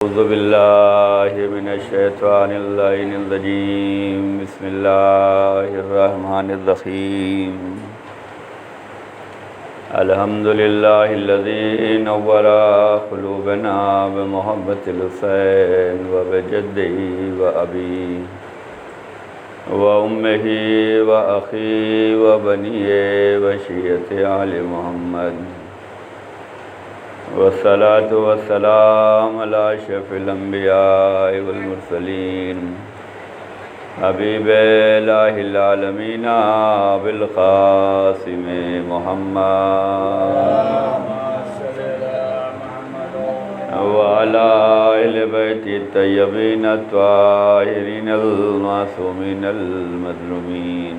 اعوذ باللہ من الشیطان اللعین الرجیم بسم اللہ الرحمن الرحیم الحمدللہ الذی نور قلوبنا بمحبت الحسین وبجدہ وابیہ وامہ واخیہ وبنیہ وشیعۃ آل محمد والصلاة والسلام علی اشرف الانبیاء والمرسلین حبیب الہ العالمین بالقاسم محمد وعلی اہل بیت الطیبین الطاہرین المعصومین المظلومین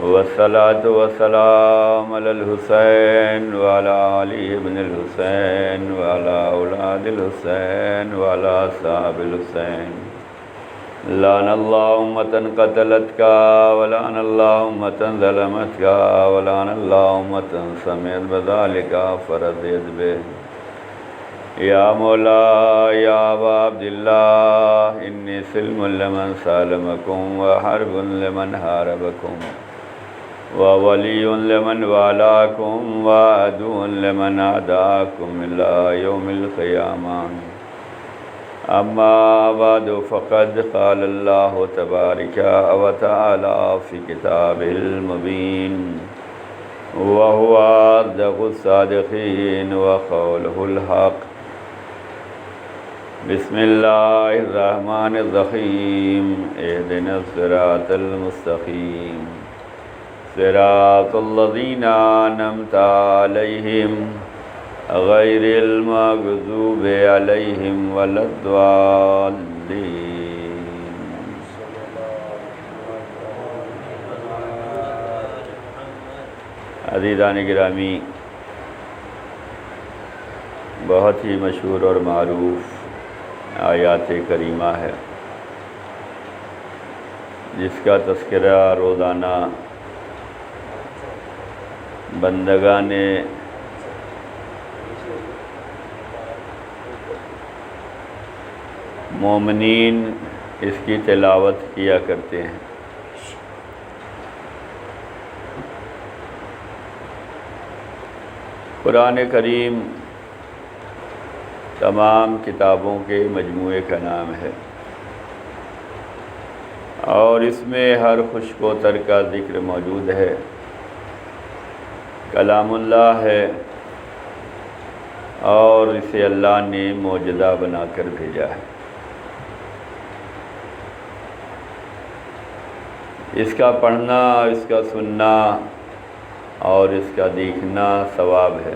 والصلاة والسلام علی الحسین وعلی علی ابن الحسین وعلی اولاد الحسین وعلی اصحاب الحسین لعن اللہ امة قتلتک ولعن اللہ امة ظلمتک ولعن اللہ امة سمعت بذلک فرضیت بہ یا مولا یا ابا عبداللہ انی سلم لمن سالمکم وحرب لمن حاربکم وولی لمن والاکم وعدو لمن عاداکم الی یوم القیامہ اما بعد فقد قال اللہ تبارک و تعالی فی کتابہ المبین وهو أصدق الصادقین وقولہ الحق بسم اللہ الرحمن الرحیم اہدنا الصراط المستقیم صراط الذین انعمت علیہم غیر المغضوب علیہم ولا الضالین۔ عزیزان گرامی، بہت ہی مشہور اور معروف آیات کریمہ ہے جس کا تذکرہ روزانہ بندگان مومنین اس کی تلاوت کیا کرتے ہیں۔ قرآن کریم تمام کتابوں کے مجموعے کا نام ہے اور اس میں ہر خشک و تر کا ذکر موجود ہے، کلام اللہ ہے اور اسے اللہ نے معجزہ بنا کر بھیجا ہے۔ اس کا پڑھنا، اس کا سننا اور اس کا دیکھنا ثواب ہے۔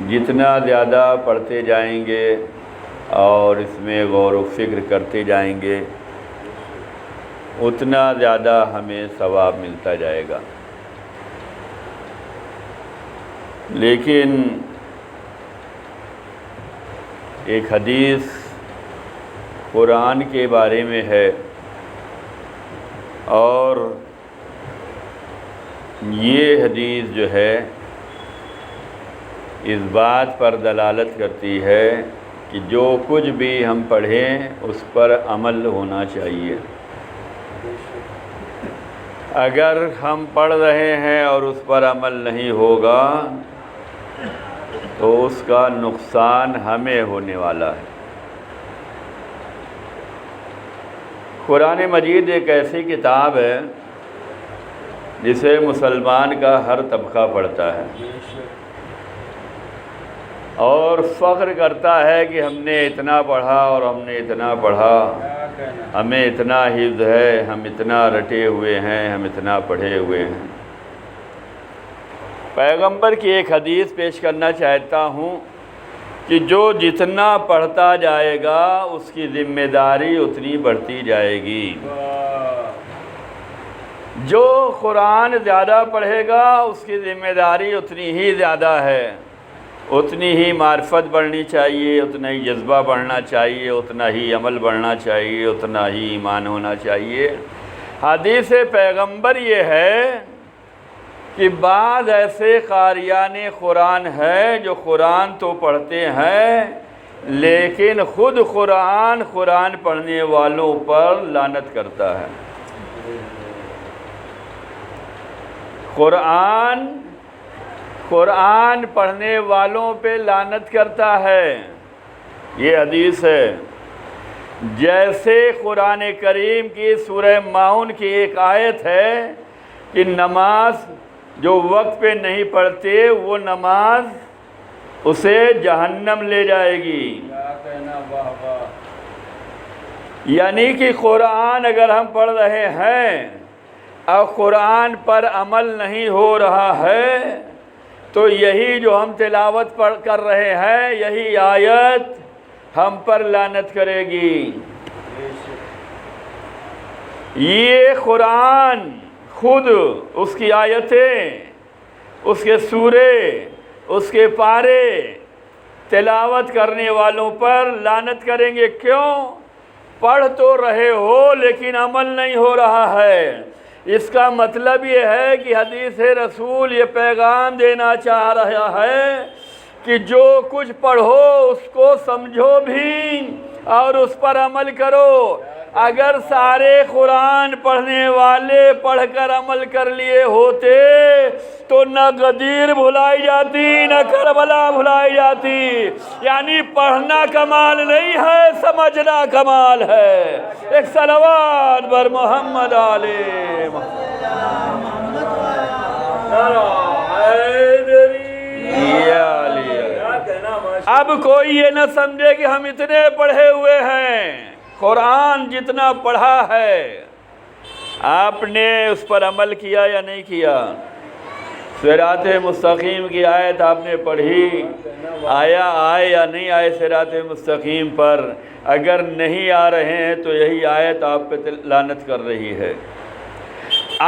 جتنا زیادہ پڑھتے جائیں گے اور اس میں غور و فکر کرتے جائیں گے اتنا زیادہ ہمیں ثواب ملتا جائے گا۔ لیکن ایک حدیث قرآن کے بارے میں ہے اور یہ حدیث جو ہے اس بات پر دلالت کرتی ہے کہ جو کچھ بھی ہم پڑھیں اس پر عمل ہونا چاہیے۔ اگر ہم پڑھ رہے ہیں اور اس پر عمل نہیں ہوگا تو اس کا نقصان ہمیں ہونے والا ہے۔ قرآن مجید ایک ایسی کتاب ہے جسے مسلمان کا ہر طبقہ پڑھتا ہے اور فخر کرتا ہے کہ ہم نے اتنا پڑھا اور ہم نے اتنا پڑھا، ہمیں اتنا حفظ ہے، ہم اتنا رٹے ہوئے ہیں، ہم اتنا پڑھے ہوئے ہیں۔ پیغمبر کی ایک حدیث پیش کرنا چاہتا ہوں کہ جو جتنا پڑھتا جائے گا اس کی ذمہ داری اتنی بڑھتی جائے گی۔ جو قرآن زیادہ پڑھے گا اس کی ذمہ داری اتنی ہی زیادہ ہے، اتنی ہی معرفت بڑھنی چاہیے، اتنا ہی جذبہ بڑھنا چاہیے، اتنا ہی عمل بڑھنا چاہیے، اتنا ہی ایمان ہونا چاہیے۔ حدیث پیغمبر یہ ہے کہ بعض ایسے قاریان قرآن ہے جو قرآن تو پڑھتے ہیں لیکن خود قرآن پڑھنے والوں پر لعنت کرتا ہے۔ قرآن پڑھنے والوں پہ لعنت کرتا ہے۔ یہ حدیث ہے۔ جیسے قرآن کریم کی سورہ ماؤن کی ایک آیت ہے کہ نماز جو وقت پہ نہیں پڑھتے وہ نماز اسے جہنم لے جائے گی۔ یعنی کہ قرآن اگر ہم پڑھ رہے ہیں اور قرآن پر عمل نہیں ہو رہا ہے تو یہی جو ہم تلاوت کر رہے ہیں یہی آیت ہم پر لعنت کرے گی۔ یہ قرآن خود اس کی آیتیں، اس کے سورے، اس کے پارے تلاوت کرنے والوں پر لعنت کریں گے۔ کیوں؟ پڑھ تو رہے ہو لیکن عمل نہیں ہو رہا ہے۔ اس کا مطلب یہ ہے کہ حدیث رسول یہ پیغام دینا چاہ رہا ہے کہ جو کچھ پڑھو اس کو سمجھو بھی اور اس پر عمل کرو۔ اگر سارے قرآن پڑھنے والے پڑھ کر عمل کر لیے ہوتے تو نہ غدیر بھلائی جاتی نہ کربلا بھلائی جاتی۔ یعنی پڑھنا کمال نہیں ہے، سمجھنا کمال ہے۔ ایک صلوات بر محمد علیہ اب کوئی یہ نہ سمجھے کہ ہم اتنے پڑھے ہوئے ہیں۔ قرآن جتنا پڑھا ہے آپ نے اس پر عمل کیا یا نہیں کیا؟ صراط مستقیم کی آیت آپ نے پڑھی، آئے یا نہیں آئے صراط مستقیم پر؟ اگر نہیں آ رہے ہیں تو یہی آیت آپ پہ لعنت کر رہی ہے۔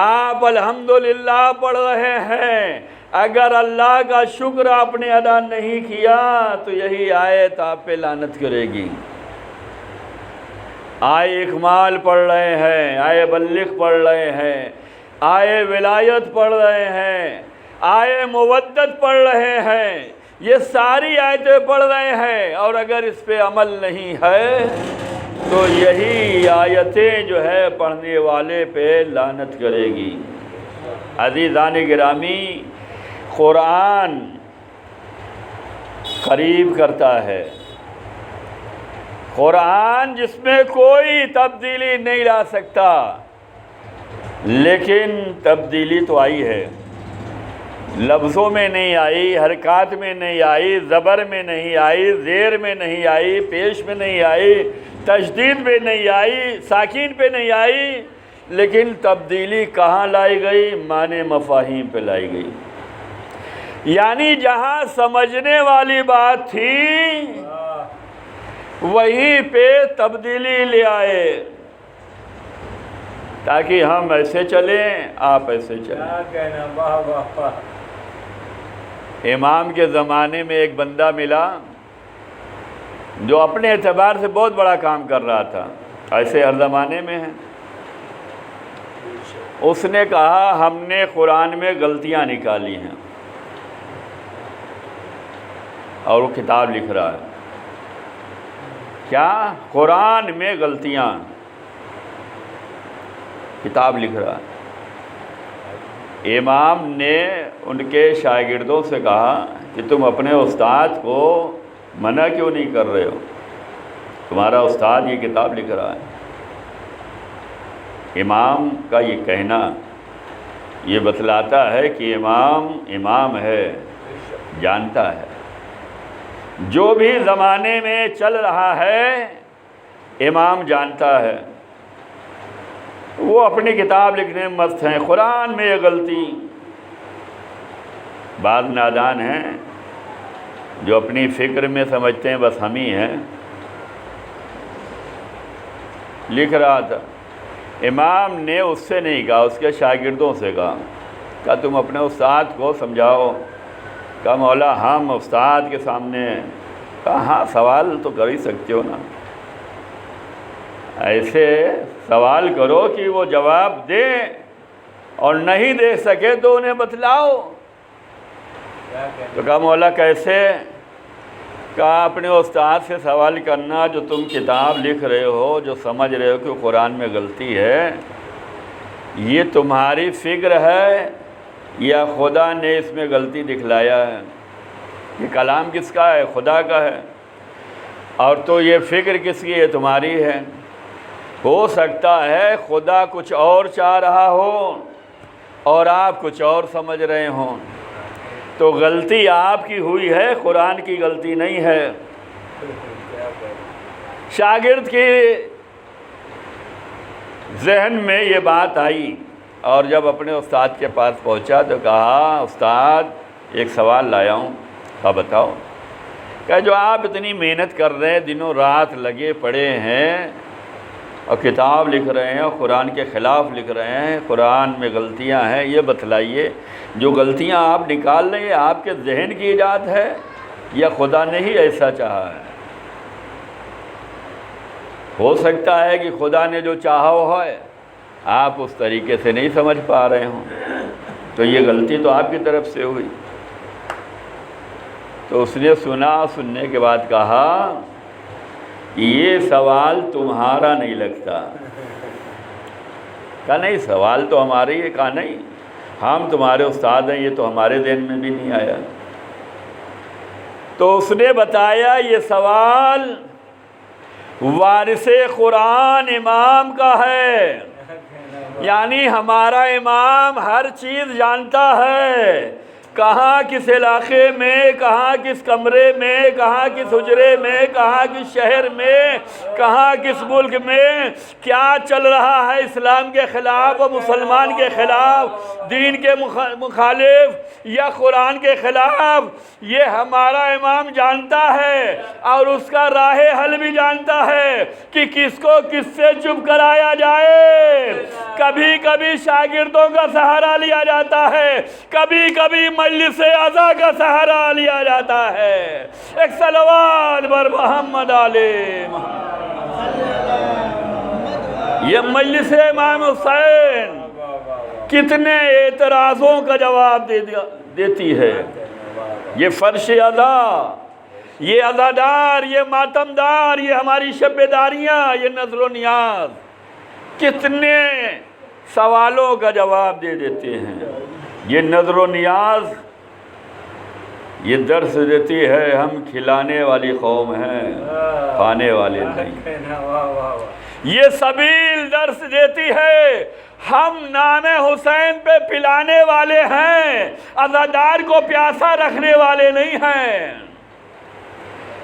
آپ الحمدللہ پڑھ رہے ہیں، اگر اللہ کا شکر آپ نے ادا نہیں کیا تو یہی آیت آپ پہ لعنت کرے گی۔ آئے اکمال پڑھ رہے ہیں، آئے بلغ پڑھ رہے ہیں، آئے ولایت پڑھ رہے ہیں، آئے مودت پڑھ رہے ہیں، یہ ساری آیتیں پڑھ رہے ہیں اور اگر اس پہ عمل نہیں ہے تو یہی آیتیں جو ہے پڑھنے والے پہ لعنت کرے گی۔ عزیزان گرامی، قرآن قریب کرتا ہے، قرآن جس میں کوئی تبدیلی نہیں لا سکتا، لیکن تبدیلی تو آئی ہے۔ لفظوں میں نہیں آئی، حرکات میں نہیں آئی، زبر میں نہیں آئی، زیر میں نہیں آئی، پیش میں نہیں آئی، تشدید میں نہیں آئی، ساکین پہ نہیں آئی، لیکن تبدیلی کہاں لائی گئی؟ معنی مفاہیم پہ لائی گئی۔ یعنی جہاں سمجھنے والی بات تھی وہیں پہ تبدیلی لے آئے تاکہ ہم ایسے چلیں، آپ ایسے چلیں۔ امام کے زمانے میں ایک بندہ ملا جو اپنے اعتبار سے بہت بڑا کام کر رہا تھا، ایسے ہر زمانے میں ہے۔ اس نے کہا ہم نے قرآن میں غلطیاں نکالی ہیں، اور وہ کتاب لکھ رہا ہے۔ کیا؟ قرآن میں غلطیاں، کتاب لکھ رہا ہے۔ امام نے ان کے شاگردوں سے کہا کہ تم اپنے استاد کو منع کیوں نہیں کر رہے ہو؟ تمہارا استاد یہ کتاب لکھ رہا ہے۔ امام کا یہ کہنا یہ بتلاتا ہے کہ امام ہے، جانتا ہے جو بھی زمانے میں چل رہا ہے، امام جانتا ہے۔ وہ اپنی کتاب لکھنے میں مست ہیں، قرآن میں یہ غلطی۔ بعض نادان ہیں جو اپنی فکر میں سمجھتے ہیں بس ہم ہی ہیں۔ لکھ رہا تھا، امام نے اس سے نہیں کہا، اس کے شاگردوں سے کہا تم اپنے استاد کو سمجھاؤ۔ کہا مولا ہم استاد کے سامنے ہیں۔ کہا ہاں سوال تو کر ہی سکتے ہو نا، ایسے سوال کرو کہ وہ جواب دے۔ اور نہیں دیکھ سکے تو انہیں بتلاؤ۔ تو کہا مولا کیسے؟ کہا اپنے استاد سے سوال کرنا، جو تم کتاب لکھ رہے ہو، جو سمجھ رہے ہو کہ قرآن میں غلطی ہے، یہ تمہاری فکر ہے یا خدا نے اس میں غلطی دکھلایا ہے؟ یہ کلام کس کا ہے؟ خدا کا ہے۔ اور تو یہ فکر کس کی ہے؟ تمہاری ہے۔ ہو سکتا ہے خدا کچھ اور چاہ رہا ہو اور آپ کچھ اور سمجھ رہے ہوں، تو غلطی آپ کی ہوئی ہے، قرآن کی غلطی نہیں ہے۔ شاگرد کی ذہن میں یہ بات آئی اور جب اپنے استاد کے پاس پہنچا تو کہا استاد ایک سوال لایا ہوں، آپ بتاؤ۔ کہ جو آپ اتنی محنت کر رہے ہیں، دنوں رات لگے پڑے ہیں اور کتاب لکھ رہے ہیں، قرآن کے خلاف لکھ رہے ہیں، قرآن میں غلطیاں ہیں، یہ بتلائیے جو غلطیاں آپ نکال رہے ہیں آپ کے ذہن کی ایجاد ہے یا خدا نے ہی ایسا چاہا ہے؟ ہو سکتا ہے کہ خدا نے جو چاہا ہو ہے آپ اس طریقے سے نہیں سمجھ پا رہے ہوں، تو یہ غلطی تو آپ کی طرف سے ہوئی۔ تو اس نے سننے کے بعد کہا یہ سوال تمہارا نہیں لگتا۔ کہا نہیں، سوال تو ہمارا ہی ہے۔ کہا نہیں، ہم تمہارے استاد ہیں، یہ تو ہمارے ذہن میں بھی نہیں آیا۔ تو اس نے بتایا یہ سوال وارث قرآن امام کا ہے، یعنی ہمارا امام ہر چیز جانتا ہے، کہاں کس علاقے میں، کہاں کس کمرے میں، کہاں کس حجرے میں، کہاں کس شہر میں، کہاں کس ملک میں کیا چل رہا ہے اسلام کے خلاف و مسلمان کے خلاف، دین کے مخالف یا قرآن کے خلاف، یہ ہمارا امام جانتا ہے اور اس کا راہ حل بھی جانتا ہے کہ کس کو کس سے چپ کرایا جائے۔ کبھی کبھی شاگردوں کا سہارا لیا جاتا ہے، کبھی کبھی مجلس اعضا کا سہارا لیا جاتا ہے۔ ایک صلوات بر محمد علیہ محمد۔ یہ مجلس امام حسین کتنے اعتراضوں کا جواب دیتی ہے۔ یہ فرش ادا، یہ عزادار، یہ ماتمدار، یہ ہماری شب داریاں، یہ نظر و نیاز کتنے سوالوں کا جواب دے دیتے ہیں۔ یہ نظر و نیاز یہ درس دیتی ہے ہم کھلانے والی قوم ہیں، کھانے والے نہیں۔ یہ سبیل درس دیتی ہے ہم نام حسین پہ پلانے والے ہیں، عزادار کو پیاسا رکھنے والے نہیں ہیں۔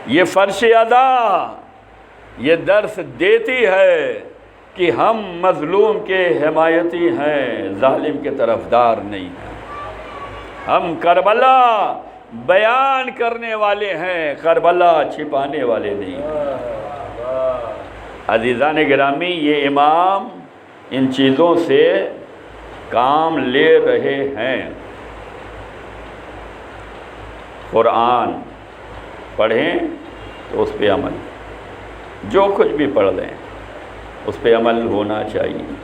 یہ فرش ادا یہ درس دیتی ہے کہ ہم مظلوم کے حمایتی ہیں، ظالم کے طرفدار نہیں ہیں۔ ہم کربلا بیان کرنے والے ہیں، کربلا چھپانے والے نہیں ہیں۔ عزیزان گرامی، یہ امام ان چیزوں سے کام لے رہے ہیں۔ قرآن پڑھیں تو اس پہ عمل، جو کچھ بھی پڑھ لیں اس پہ عمل ہونا چاہیے۔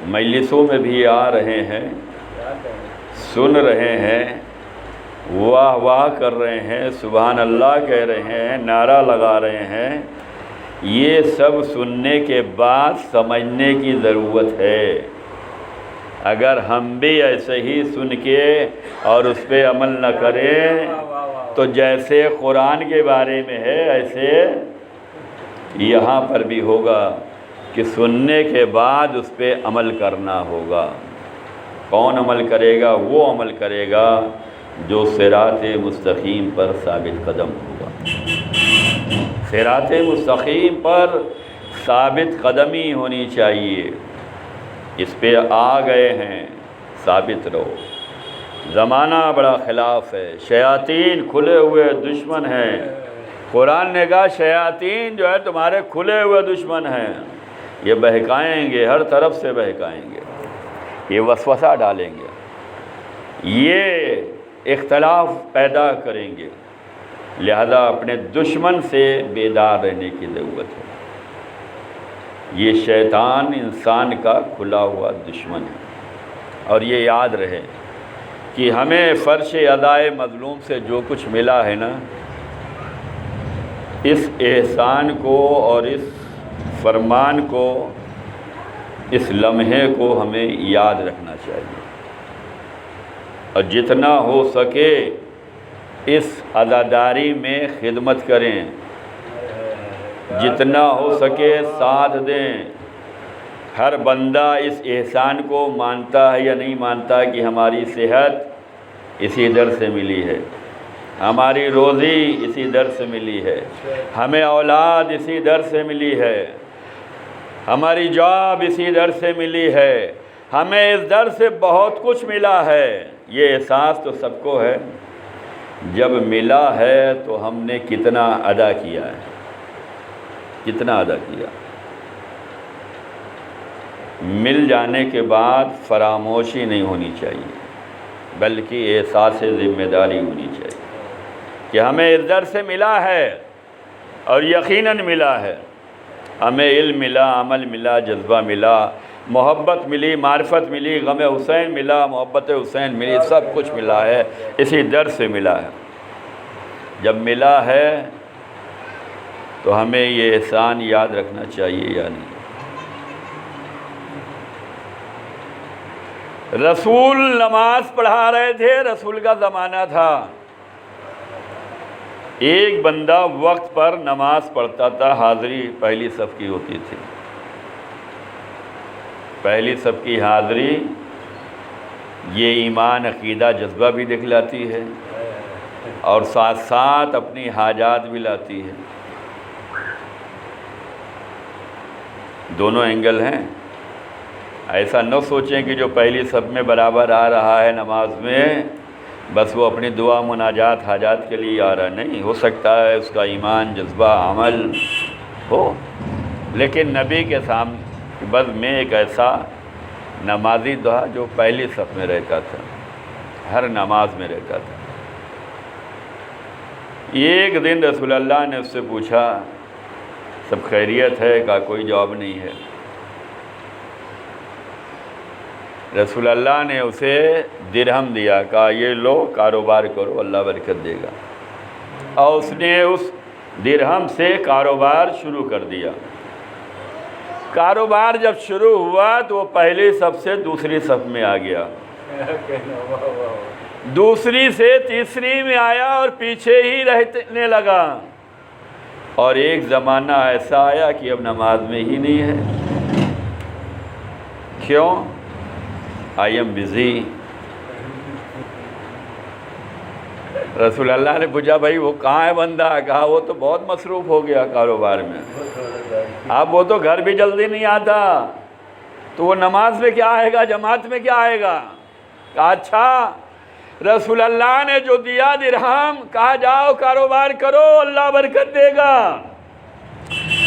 مجلسوں میں بھی آ رہے ہیں، سن رہے ہیں، واہ واہ کر رہے ہیں، سبحان اللہ کہہ رہے ہیں، نعرہ لگا رہے ہیں، یہ سب سننے کے بعد سمجھنے کی ضرورت ہے۔ اگر ہم بھی ایسے ہی سن کے اور اس پہ عمل نہ کریں تو جیسے قرآن کے بارے میں ہے ایسے یہاں پر بھی ہوگا کہ سننے کے بعد اس پہ عمل کرنا ہوگا۔ کون عمل کرے گا؟ وہ عمل کرے گا جو صراط مستقیم پر ثابت قدم ہوگا۔ صراط مستقیم پر ثابت قدمی ہونی چاہیے۔ اس پہ آ گئے ہیں، ثابت رہو۔ زمانہ بڑا خلاف ہے، شیاطین کھلے ہوئے دشمن ہیں۔ قرآن نے کہا شیاطین جو ہے تمہارے کھلے ہوئے دشمن ہیں، یہ بہکائیں گے، ہر طرف سے بہکائیں گے، یہ وسوسہ ڈالیں گے، یہ اختلاف پیدا کریں گے۔ لہذا اپنے دشمن سے بیدار رہنے کی ضرورت ہے۔ یہ شیطان انسان کا کھلا ہوا دشمن ہے۔ اور یہ یاد رہے کہ ہمیں فرش ادائے مظلوم سے جو کچھ ملا ہے نا، اس احسان کو اور اس فرمان کو، اس لمحے کو ہمیں یاد رکھنا چاہیے، اور جتنا ہو سکے اس عزاداری میں خدمت کریں، جتنا ہو سکے ساتھ دیں۔ ہر بندہ اس احسان کو مانتا ہے یا نہیں مانتا کہ ہماری صحت اسی در سے ملی ہے، ہماری روزی اسی در سے ملی ہے، ہمیں اولاد اسی در سے ملی ہے، ہماری جاب اسی در سے ملی ہے، ہمیں اس در سے بہت کچھ ملا ہے۔ یہ احساس تو سب کو ہے۔ جب ملا ہے تو ہم نے کتنا ادا کیا ہے، کتنا ادا کیا۔ مل جانے کے بعد فراموشی نہیں ہونی چاہیے، بلکہ احساس ذمہ داری ہونی چاہیے کہ ہمیں اس در سے ملا ہے، اور یقیناً ملا ہے۔ ہمیں علم ملا، عمل ملا، جذبہ ملا، محبت ملی، معرفت ملی، غم حسین ملا، محبت حسین ملی، سب کچھ ملا ہے، اسی در سے ملا ہے۔ جب ملا ہے تو ہمیں یہ احسان یاد رکھنا چاہیے یا نہیں؟ رسول نماز پڑھا رہے تھے، رسول کا زمانہ تھا، ایک بندہ وقت پر نماز پڑھتا تھا، حاضری پہلی صف کی ہوتی تھی۔ پہلی صف کی حاضری یہ ایمان، عقیدہ، جذبہ بھی دکھلاتی ہے، اور ساتھ ساتھ اپنی حاجات بھی لاتی ہے۔ دونوں اینگل ہیں۔ ایسا نہ سوچیں کہ جو پہلی صف میں برابر آ رہا ہے نماز میں، بس وہ اپنی دعا، مناجات، حاجات کے لیے آ رہا نہیں، ہو سکتا ہے اس کا ایمان، جذبہ، عمل ہو، لیکن نبی کے سامنے بس میں ایک ایسا نمازی تھا جو پہلی صف میں رہتا تھا، ہر نماز میں رہتا تھا۔ ایک دن رسول اللہ نے اس سے پوچھا، سب خیریت ہے؟ کہا کوئی جواب نہیں ہے۔ رسول اللہ نے اسے درہم دیا، کہا یہ لو، کاروبار کرو، اللہ برکت دے گا، اور اس نے اس درہم سے کاروبار شروع کر دیا۔ کاروبار جب شروع ہوا تو وہ پہلی صف سے دوسری صف میں آ گیا، دوسری سے تیسری میں آیا، اور پیچھے ہی رہنے لگا، اور ایک زمانہ ایسا آیا کہ اب نماز میں ہی نہیں ہے۔ کیوں؟ I am busy. رسول اللہ نے پوچھا بھائی وہ کہاں ہے بندہ؟ کہا وہ تو بہت مصروف ہو گیا کاروبار میں، اب وہ تو گھر بھی جلدی نہیں آتا، تو وہ نماز میں کیا آئے گا، جماعت میں کیا آئے گا؟ کہا اچھا، رسول اللہ نے جو دیا درہم، کہا جاؤ کاروبار کرو، اللہ برکت دے گا،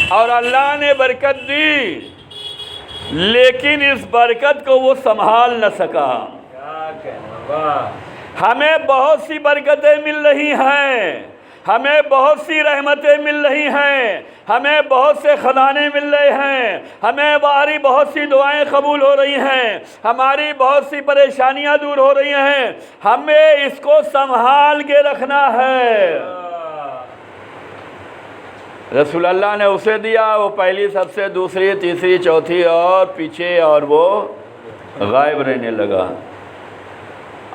اور اللہ نے برکت دی، لیکن اس برکت کو وہ سنبھال نہ سکا۔ ہمیں بہت سی برکتیں مل رہی ہیں، ہمیں بہت سی رحمتیں مل رہی ہیں، ہمیں بہت سے خزانے مل رہے ہیں، ہمیں ہماری بہت سی دعائیں قبول ہو رہی ہیں، ہماری بہت سی پریشانیاں دور ہو رہی ہیں، ہمیں اس کو سنبھال کے رکھنا ہے۔ رسول اللہ نے اسے دیا، وہ پہلی صف سے دوسری، تیسری، چوتھی اور پیچھے، اور وہ غائب رہنے لگا۔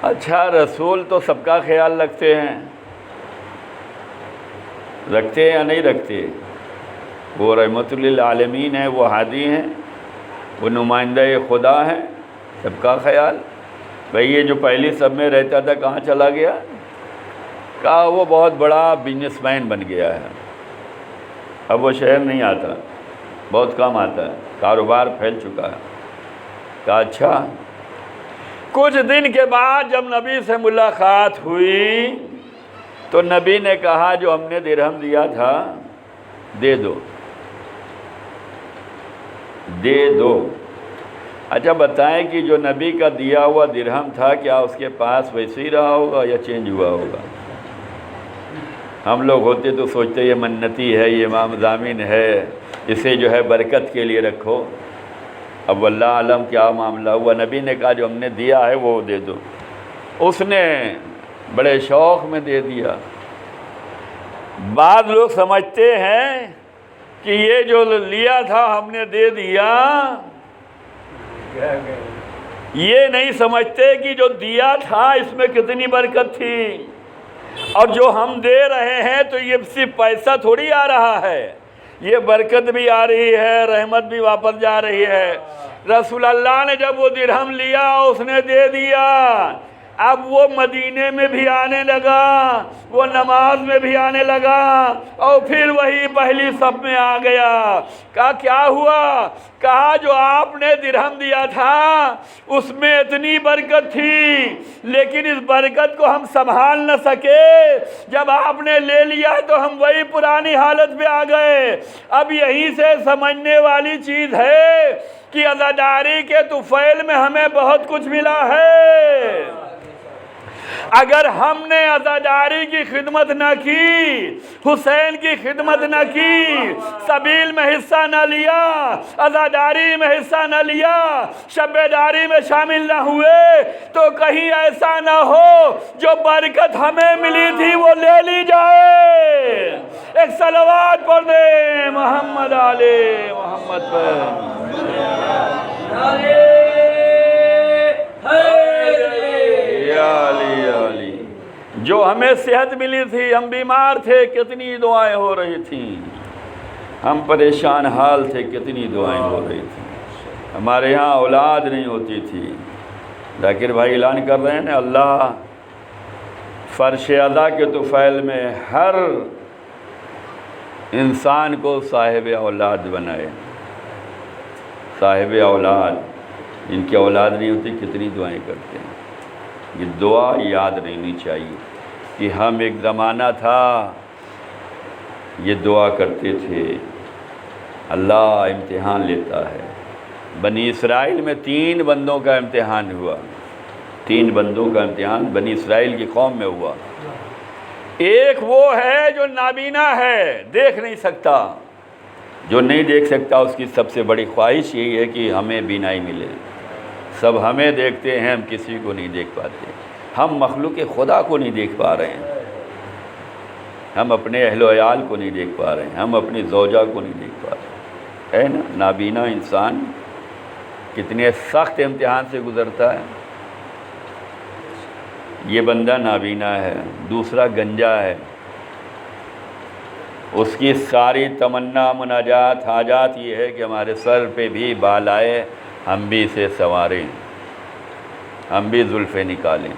اچھا، رسول تو سب کا خیال رکھتے ہیں، رکھتے یا نہیں رکھتے؟ وہ رحمت للعالمین ہیں، وہ ہادی ہیں، وہ نمائندہ خدا ہیں، سب کا خیال۔ بھئی یہ جو پہلی صف میں رہتا تھا کہاں چلا گیا؟ کہا وہ بہت بڑا بزنس مین بن گیا ہے، اب وہ شہر نہیں آتا، بہت کم آتا ہے، کاروبار پھیل چکا ہے۔ کہا اچھا۔ کچھ دن کے بعد جب نبی سے ملاقات ہوئی تو نبی نے کہا جو ہم نے درہم دیا تھا دے دو، دے دو۔ اچھا بتائیں کہ جو نبی کا دیا ہوا درہم تھا کیا اس کے پاس ویسے ہی رہا ہوگا یا چینج ہوا ہوگا؟ ہم لوگ ہوتے تو سوچتے یہ منتی ہے، یہ امام ضامن ہے، اسے جو ہے برکت کے لیے رکھو، اب اللہ عالم کیا معاملہ ہوا، نبی نے کہا جو ہم نے دیا ہے وہ دے دو، اس نے بڑے شوق میں دے دیا۔ بعض لوگ سمجھتے ہیں کہ یہ جو لیا تھا ہم نے دے دیا، یہ نہیں سمجھتے کہ جو دیا تھا اس میں کتنی برکت تھی، اور جو ہم دے رہے ہیں تو یہ صرف پیسہ تھوڑی آ رہا ہے، یہ برکت بھی آ رہی ہے، رحمت بھی واپس جا رہی ہے۔ رسول اللہ نے جب وہ درہم لیا اس نے دے دیا، اب وہ مدینے میں بھی آنے لگا، وہ نماز میں بھی آنے لگا، اور پھر وہی پہلی صف میں آ گیا۔ کہا کیا ہوا؟ کہا جو آپ نے درہم دیا تھا اس میں اتنی برکت تھی، لیکن اس برکت کو ہم سنبھال نہ سکے، جب آپ نے لے لیا تو ہم وہی پرانی حالت پہ آ گئے۔ اب یہیں سے سمجھنے والی چیز ہے کہ عزاداری کے طفیل میں ہمیں بہت کچھ ملا ہے۔ اگر ہم نے عزاداری کی خدمت نہ کی، حسین کی خدمت نہ کی، سبیل میں حصہ نہ لیا، عزاداری میں حصہ نہ لیا، شب داری میں شامل نہ ہوئے، تو کہیں ایسا نہ ہو جو برکت ہمیں ملی تھی وہ لے لی جائے۔ ایک صلوات پڑھ دیں محمد علی محمد پر۔ جو ہمیں صحت ملی تھی، ہم بیمار تھے، کتنی دعائیں ہو رہی تھیں، ہم پریشان حال تھے، کتنی دعائیں ہو رہی تھیں، ہمارے یہاں اولاد نہیں ہوتی تھی۔ ذاکر بھائی اعلان کر رہے ہیں نا، اللہ فرش اعلیٰ کے طفیل میں ہر انسان کو صاحب اولاد بنائے، صاحب اولاد۔ جن کی اولاد نہیں ہوتی کتنی دعائیں کرتے ہیں۔ یہ دعا یاد رہنی چاہیے کہ ہم ایک زمانہ تھا یہ دعا کرتے تھے، اللہ امتحان لیتا ہے۔ بنی اسرائیل میں 3 بندوں کا امتحان ہوا، 3 بندوں کا امتحان بنی اسرائیل کی قوم میں ہوا۔ ایک وہ ہے جو نابینا ہے، دیکھ نہیں سکتا، جو نہیں دیکھ سکتا اس کی سب سے بڑی خواہش یہی ہے کہ ہمیں بینائی ملے۔ سب ہمیں دیکھتے ہیں، ہم کسی کو نہیں دیکھ پاتے، ہم مخلوق خدا کو نہیں دیکھ پا رہے ہیں، ہم اپنے اہل و عیال کو نہیں دیکھ پا رہے ہیں، ہم اپنی زوجہ کو نہیں دیکھ پا رہے ہیں۔ ہے نا، نابینا انسان کتنے سخت امتحان سے گزرتا ہے۔ یہ بندہ نابینا ہے، دوسرا گنجا ہے، اس کی ساری تمنا مناجات حاجات یہ ہے کہ ہمارے سر پہ بھی بال آئے، ہم بھی اسے سنواریں، ہم بھی زلفیں نکالیں۔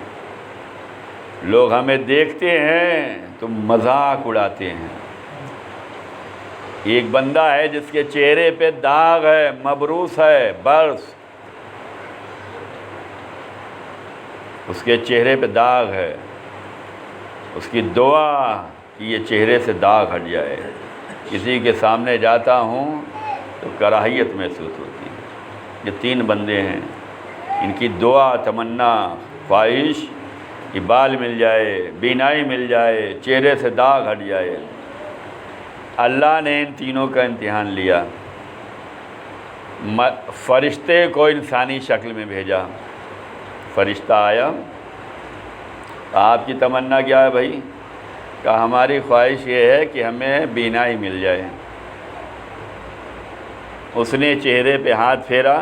لوگ ہمیں دیکھتے ہیں تو مذاق اڑاتے ہیں۔ ایک بندہ ہے جس کے چہرے پہ داغ ہے، مبروس ہے، برس، اس کے چہرے پہ داغ ہے، اس کی دعا کہ یہ چہرے سے داغ ہٹ جائے۔ کسی کے سامنے جاتا ہوں تو کراہیت محسوس ہوتی ہے۔ یہ 3 بندے ہیں، ان کی دعا، تمنا، خواہش کہ بال مل جائے، بینائی مل جائے، چہرے سے داغ ہٹ جائے۔ اللہ نے ان تینوں کا امتحان لیا، فرشتے کو انسانی شکل میں بھیجا۔ فرشتہ آیا، آپ کی تمنا کیا ہے بھائی؟ کہ ہماری خواہش یہ ہے کہ ہمیں بینائی مل جائے۔ اس نے چہرے پہ ہاتھ پھیرا،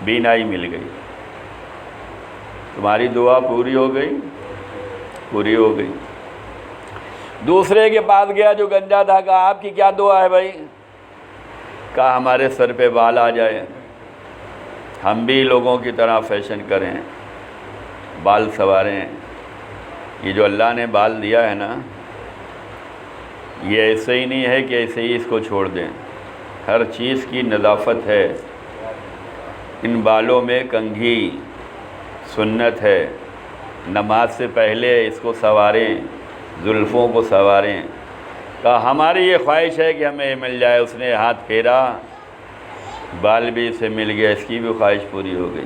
بینائی مل گئی۔ تمہاری دعا پوری ہو گئی، پوری ہو گئی۔ دوسرے کے پاس گیا جو گنجا تھا، کہا آپ کی کیا دعا ہے بھائی؟ کہا ہمارے سر پہ بال آ جائے، ہم بھی لوگوں کی طرح فیشن کریں، بال سنواریں۔ یہ جو اللہ نے بال دیا ہے نا، یہ ایسے ہی نہیں ہے کہ ایسے ہی اس کو چھوڑ دیں، ہر چیز کی نظافت ہے۔ ان بالوں میں کنگھی سنت ہے، نماز سے پہلے اس کو سنواریں، زلفوں کو سنواریں۔ کہا ہماری یہ خواہش ہے کہ ہمیں یہ مل جائے۔ اس نے ہاتھ پھیرا، بال بھی اسے مل گیا، اس کی بھی خواہش پوری ہو گئی۔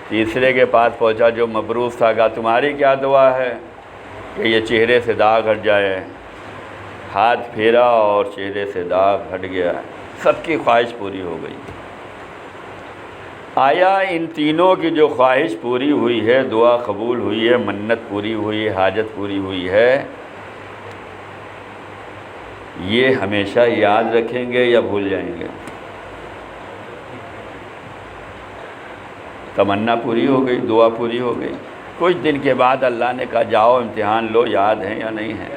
تیسرے کے پاس پہنچا جو مبروس تھا، کہا تمہاری کیا دعا ہے؟ کہ یہ چہرے سے داغ ہٹ جائے۔ ہاتھ پھیرا اور چہرے سے داغ ہٹ گیا، سب کی خواہش پوری ہو گئی۔ آیا ان تینوں کی جو خواہش پوری ہوئی ہے، دعا قبول ہوئی ہے، منت پوری ہوئی ہے، حاجت پوری ہوئی ہے، یہ ہمیشہ یاد رکھیں گے یا بھول جائیں گے؟ تمنا پوری ہو گئی، دعا پوری ہو گئی، کچھ دن کے بعد اللہ نے کہا جاؤ امتحان لو، یاد ہیں یا نہیں ہیں؟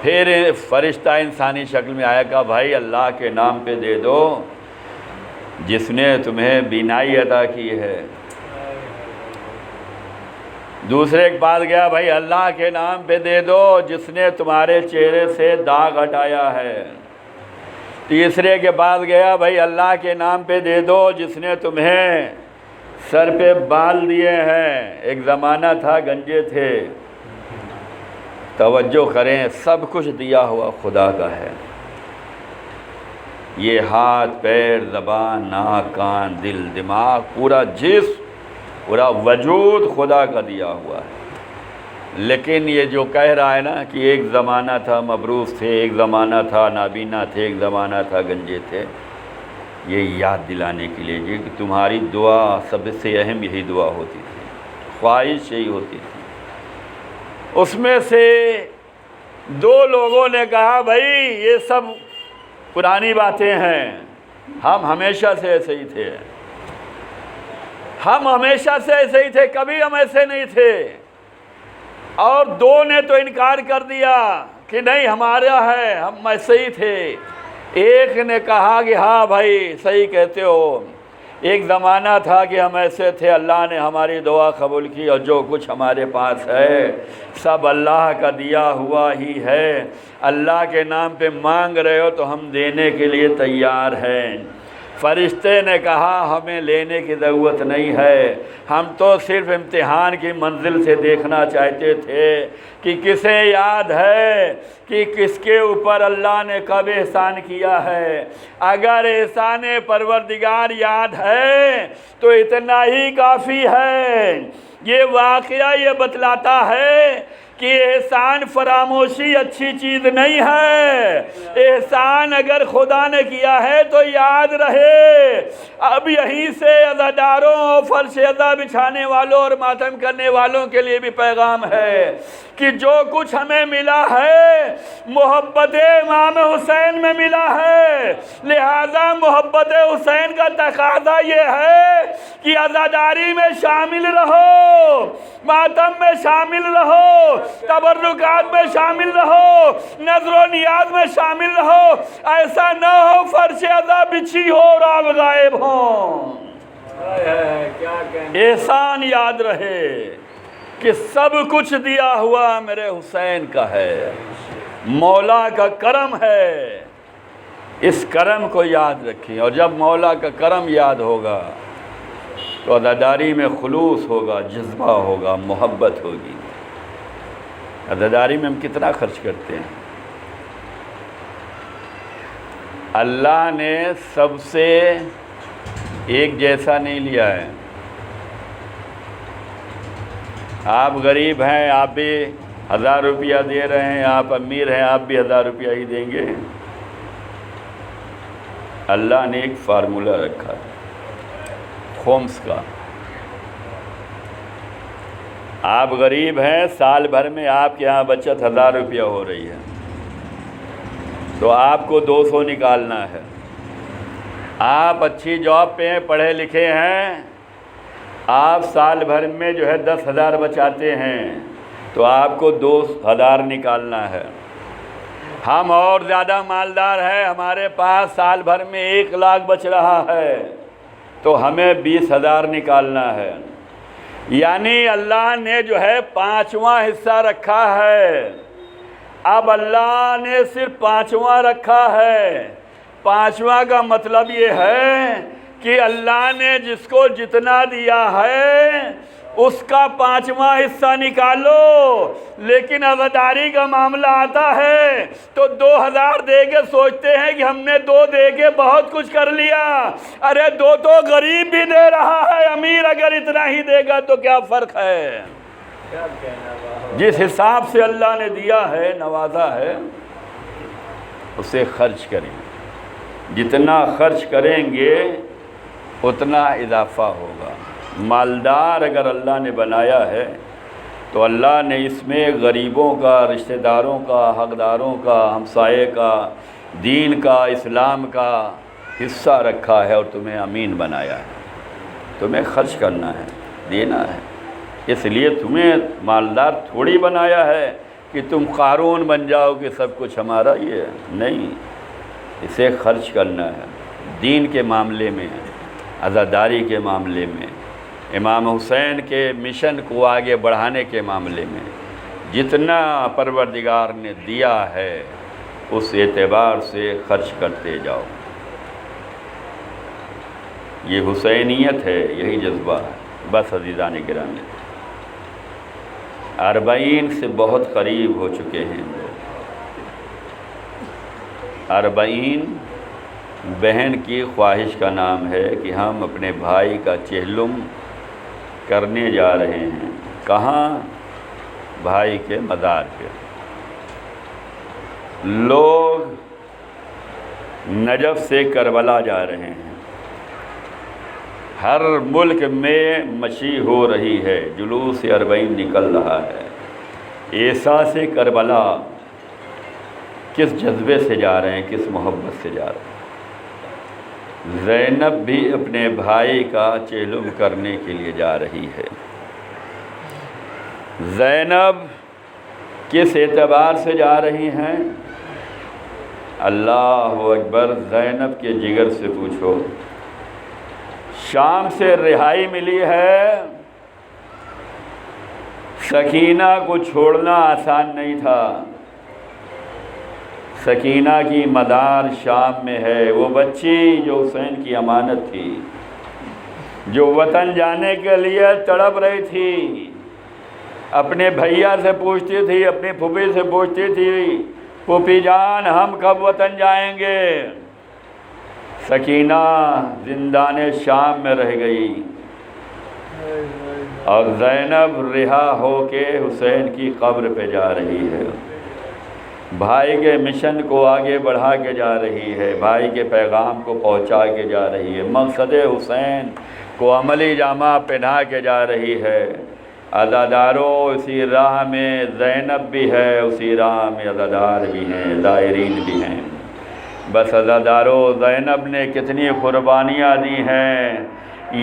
پھر فرشتہ انسانی شکل میں آیا، کہا بھائی اللہ کے نام پہ دے دو جس نے تمہیں بینائی عطا کی ہے۔ دوسرے کے پاس گیا، بھائی اللہ کے نام پہ دے دو جس نے تمہارے چہرے سے داغ ہٹایا ہے۔ تیسرے کے پاس گیا، بھائی اللہ کے نام پہ دے دو جس نے تمہیں سر پہ بال دیے ہیں، ایک زمانہ تھا گنجے تھے۔ توجہ کریں، سب کچھ دیا ہوا خدا کا ہے، یہ ہاتھ پیر زبان ناک کان دل دماغ پورا جسم پورا وجود خدا کا دیا ہوا ہے، لیکن یہ جو کہہ رہا ہے نا کہ ایک زمانہ تھا مبروس تھے، ایک زمانہ تھا نابینا تھے، ایک زمانہ تھا گنجے تھے، یہ یاد دلانے کے لیے کہ تمہاری دعا سب سے اہم یہی دعا ہوتی تھی، خواہش یہی ہوتی تھی۔ اس میں سے دو لوگوں نے کہا بھائی یہ سب پرانی باتیں ہیں، ہم ہمیشہ سے ایسے ہی تھے، ہم ہمیشہ سے ایسے ہی تھے، کبھی ہم ایسے نہیں تھے۔ اور دو نے تو انکار کر دیا کہ نہیں ہمارا ہے، ہم ایسے ہی تھے۔ ایک نے کہا کہ ہاں بھائی صحیح کہتے ہو، ایک زمانہ تھا کہ ہم ایسے تھے، اللہ نے ہماری دعا قبول کی، اور جو کچھ ہمارے پاس ہے سب اللہ کا دیا ہوا ہی ہے، اللہ کے نام پہ مانگ رہے ہو تو ہم دینے کے لیے تیار ہیں۔ فرشتے نے کہا ہمیں لینے کی ضرورت نہیں ہے، ہم تو صرف امتحان کی منزل سے دیکھنا چاہتے تھے کہ کسے یاد ہے کہ کس کے اوپر اللہ نے کب احسان کیا ہے۔ اگر احسان پروردگار یاد ہے تو اتنا ہی کافی ہے۔ یہ واقعہ یہ بتلاتا ہے کہ احسان فراموشی اچھی چیز نہیں ہے، احسان اگر خدا نے کیا ہے تو یاد رہے۔ اب یہیں سے عزاداروں اور فرش عزا بچھانے والوں اور ماتم کرنے والوں کے لیے بھی پیغام ہے کہ جو کچھ ہمیں ملا ہے محبت امام حسین میں ملا ہے، لہذا محبت حسین کا تقاضا یہ ہے کہ عزاداری میں شامل رہو، ماتم میں شامل رہو، تبرکات میں شامل رہو، نظر و نیاز میں شامل رہو۔ ایسا نہ ہو فرش عزا بچھی ہو اور آپ غائب ہوں۔ احسان یاد رہے کہ سب کچھ دیا ہوا میرے حسین کا ہے، مولا کا کرم ہے، اس کرم کو یاد رکھیں۔ اور جب مولا کا کرم یاد ہوگا تو عزاداری میں خلوص ہوگا، جذبہ ہوگا، محبت ہوگی۔ عزاداری میں ہم کتنا خرچ کرتے ہیں؟ اللہ نے سب سے ایک جیسا نہیں لیا ہے۔ آپ غریب ہیں، آپ بھی 1000 روپیہ دے رہے ہیں، آپ امیر ہیں، آپ بھی 1000 روپیہ ہی دیں گے۔ اللہ نے ایک فارمولہ رکھا ہے خمس کا۔ آپ غریب ہیں، سال بھر میں آپ کے ہاں بچت 1000 روپیہ ہو رہی ہے تو آپ کو 200 نکالنا ہے۔ آپ اچھی جاب پہ ہیں، پڑھے لکھے ہیں، آپ سال بھر میں جو ہے 10,000 بچاتے ہیں تو آپ کو 2,000 نکالنا ہے۔ ہم اور زیادہ مالدار ہیں، ہمارے پاس سال بھر میں 1 لاکھ بچ رہا ہے تو ہمیں 20,000 نکالنا ہے۔ یعنی اللہ نے جو ہے 5واں حصہ رکھا ہے۔ اب اللہ نے صرف 5واں رکھا ہے۔ 5واں کا مطلب یہ ہے کہ اللہ نے جس کو جتنا دیا ہے اس کا 5واں حصہ نکالو، لیکن عزاداری کا معاملہ آتا ہے تو 2,000 دے کے سوچتے ہیں کہ ہم نے 2 دے کے بہت کچھ کر لیا۔ ارے 2 تو غریب بھی دے رہا ہے، امیر اگر اتنا ہی دے گا تو کیا فرق ہے؟ جس حساب سے اللہ نے دیا ہے، نوازا ہے، اسے خرچ کریں۔ جتنا خرچ کریں گے اتنا اضافہ ہوگا۔ مالدار اگر اللہ نے بنایا ہے تو اللہ نے اس میں غریبوں کا، رشتہ داروں کا، حقداروں کا، ہمسائے کا، دین کا، اسلام کا حصہ رکھا ہے اور تمہیں امین بنایا ہے۔ تمہیں خرچ کرنا ہے، دینا ہے، اس لیے تمہیں مالدار تھوڑی بنایا ہے کہ تم قارون بن جاؤ کہ سب کچھ ہمارا ہی ہے، نہیں، اسے خرچ کرنا ہے دین کے معاملے میں، عزاداری کے معاملے میں، امام حسین کے مشن کو آگے بڑھانے کے معاملے میں جتنا پروردگار نے دیا ہے اس اعتبار سے خرچ کرتے جاؤ۔ یہ حسینیت ہے، یہی جذبہ ہے۔ بس عزیزان گرامی، 40 سے بہت قریب ہو چکے ہیں ہم لوگ۔ 40 بہن کی خواہش کا نام ہے کہ ہم اپنے بھائی کا چہلم کرنے جا رہے ہیں۔ کہاں؟ بھائی کے مزار پہ۔ لوگ نجف سے کربلا جا رہے ہیں، ہر ملک میں مشی ہو رہی ہے، جلوس 40 نکل رہا ہے۔ احساس کربلا کس جذبے سے جا رہے ہیں، کس محبت سے جا رہے ہیں؟ زینب بھی اپنے بھائی کا چہلم کرنے کے لیے جا رہی ہے۔ زینب کس اعتبار سے جا رہی ہیں؟ اللہ اکبر، زینب کے جگر سے پوچھو۔ شام سے رہائی ملی ہے، سکینہ کو چھوڑنا آسان نہیں تھا۔ سکینہ کی مدار شام میں ہے، وہ بچی جو حسین کی امانت تھی، جو وطن جانے کے لیے تڑپ رہی تھی، اپنے بھیا سے پوچھتی تھی، اپنی پھوپھی سے پوچھتی تھی، پھوپھی جان ہم کب وطن جائیں گے؟ سکینہ زندان شام میں رہ گئی اور زینب رہا ہو کے حسین کی قبر پہ جا رہی ہے، بھائی کے مشن کو آگے بڑھا کے جا رہی ہے، بھائی کے پیغام کو پہنچا کے جا رہی ہے، مقصد حسین کو عملی جامہ پہنا کے جا رہی ہے۔ عزاداروں، اسی راہ میں زینب بھی ہے، اسی راہ میں عزادار بھی ہیں، زائرین بھی ہیں۔ بس عزاداروں، زینب نے کتنی قربانیاں دی ہیں،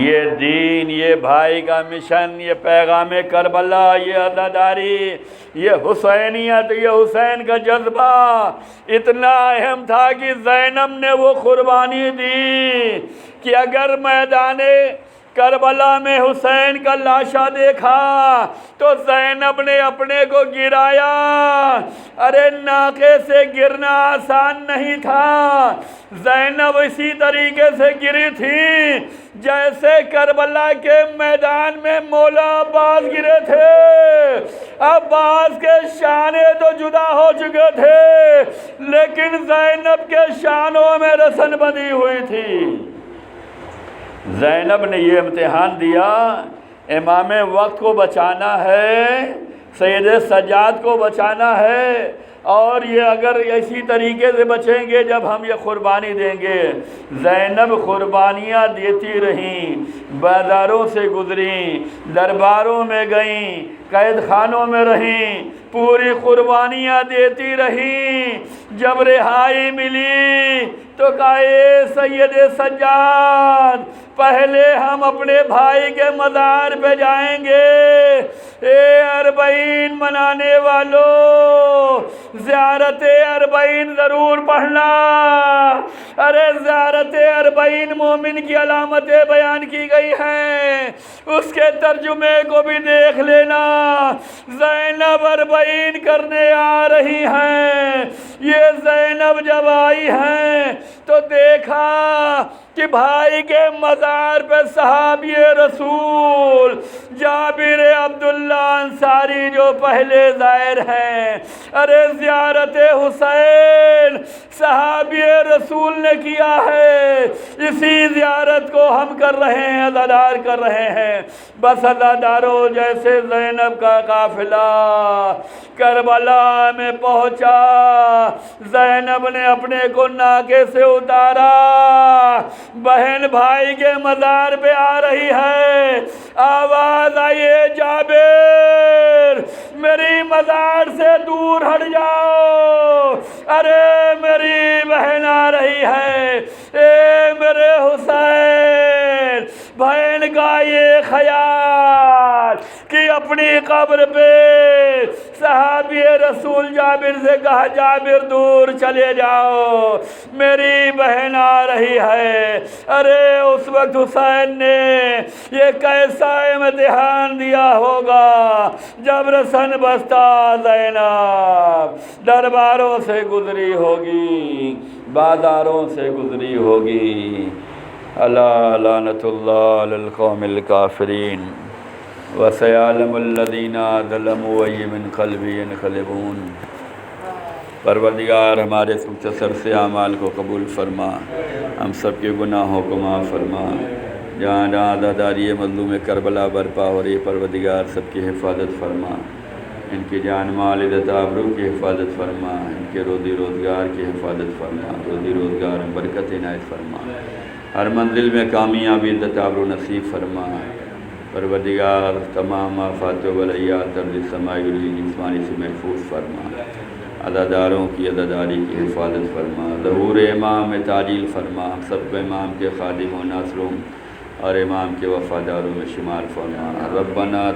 یہ دین، یہ بھائی کا مشن، یہ پیغام کربلا، یہ عزاداری، یہ حسینیت، یہ حسین کا جذبہ اتنا اہم تھا کہ زینب نے وہ قربانی دی کہ اگر میدان کربلا میں حسین کا لاشا دیکھا تو زینب نے اپنے کو گرایا۔ ارے ناقے سے گرنا آسان نہیں تھا، زینب اسی طریقے سے گری تھی جیسے کربلا کے میدان میں مولا عباس گرے تھے۔ عباس کے شانے تو جدا ہو چکے تھے لیکن زینب کے شانوں میں رسن بندھی ہوئی تھی۔ زینب نے یہ امتحان دیا، امام وقت کو بچانا ہے، سید سجاد کو بچانا ہے، اور یہ اگر اسی طریقے سے بچیں گے جب ہم یہ قربانی دیں گے۔ زینب قربانیاں دیتی رہیں، بازاروں سے گزریں، درباروں میں گئیں، قید خانوں میں رہیں، پوری قربانیاں دیتی رہیں۔ جب رہائی ملی تو کہا اے سید سجاد، پہلے ہم اپنے بھائی کے مزار پہ جائیں گے۔ اے 40 منانے والوں، زیارت 40 ضرور پڑھنا۔ ارے زیارت 40 مومن کی علامتیں بیان کی گئی ہیں، اس کے ترجمے کو بھی دیکھ لینا۔ زینب 40 کرنے آ رہی ہیں۔ یہ زینب جب آئی ہیں تو دیکھا کہ بھائی کے مزار پہ صحابی رسول جابر عبداللہ انصاری جو پہلے زائر ہیں، ارے زیارت حسین صحابی رسول نے کیا ہے، اسی زیارت کو ہم کر رہے ہیں، عزادار کر رہے ہیں۔ بس عزاداروں، جیسے زینب کا قافلہ کربلا میں پہنچا، زینب نے اپنے کو ناکے سے اتارا، بہن بھائی کے مزار پہ آ رہی ہے، آواز آئی ہے جابر میری مزار سے دور ہٹ جاؤ، ارے میری بہن آ رہی ہے، اے میرے حسین۔ بہن کا یہ خیال کہ اپنی قبر پہ صحابی رسول جابر سے کہا جابر دور چلے جاؤ، میری بہن آ رہی ہے۔ ارے اس وقت حسین نے یہ کیسا امتحان دیا ہوگا جب رسن بستہ زینب درباروں سے گزری ہوگی، بازاروں سے گزری ہوگی۔ الا لعنت اللہ علی القوم الکافرین وسیعلم الذین ظلموا ای منقلب ینقلبون۔ پروردگار ہمارے مختصر سے اعمال کو قبول فرما، ہم سب کے گناہوں کو معاف فرما، جہاں جہاں عزاداری مظلوم کربلا برپا ہو رہی پروردگار سب کی حفاظت فرما، ان کی جان مال عزت آبرو کی حفاظت فرما، ان کے روزی روزگار کی حفاظت فرما، روزی روزگار میں برکت عنایت فرما، ہر منزل میں کامیابی عزت آبرو نصیب فرما۔ پروردگار تمام آفات و بلیات ارض سمائی جسمانی سے محفوظ فرما، عزاداروں کی عزاداری کی حفاظت فرما، ظہور امام میں تعجیل فرما، ہم سب کو امام کے خادم و ناصروں اور امام کے وفاداروں میں شمار فرما۔ ربنا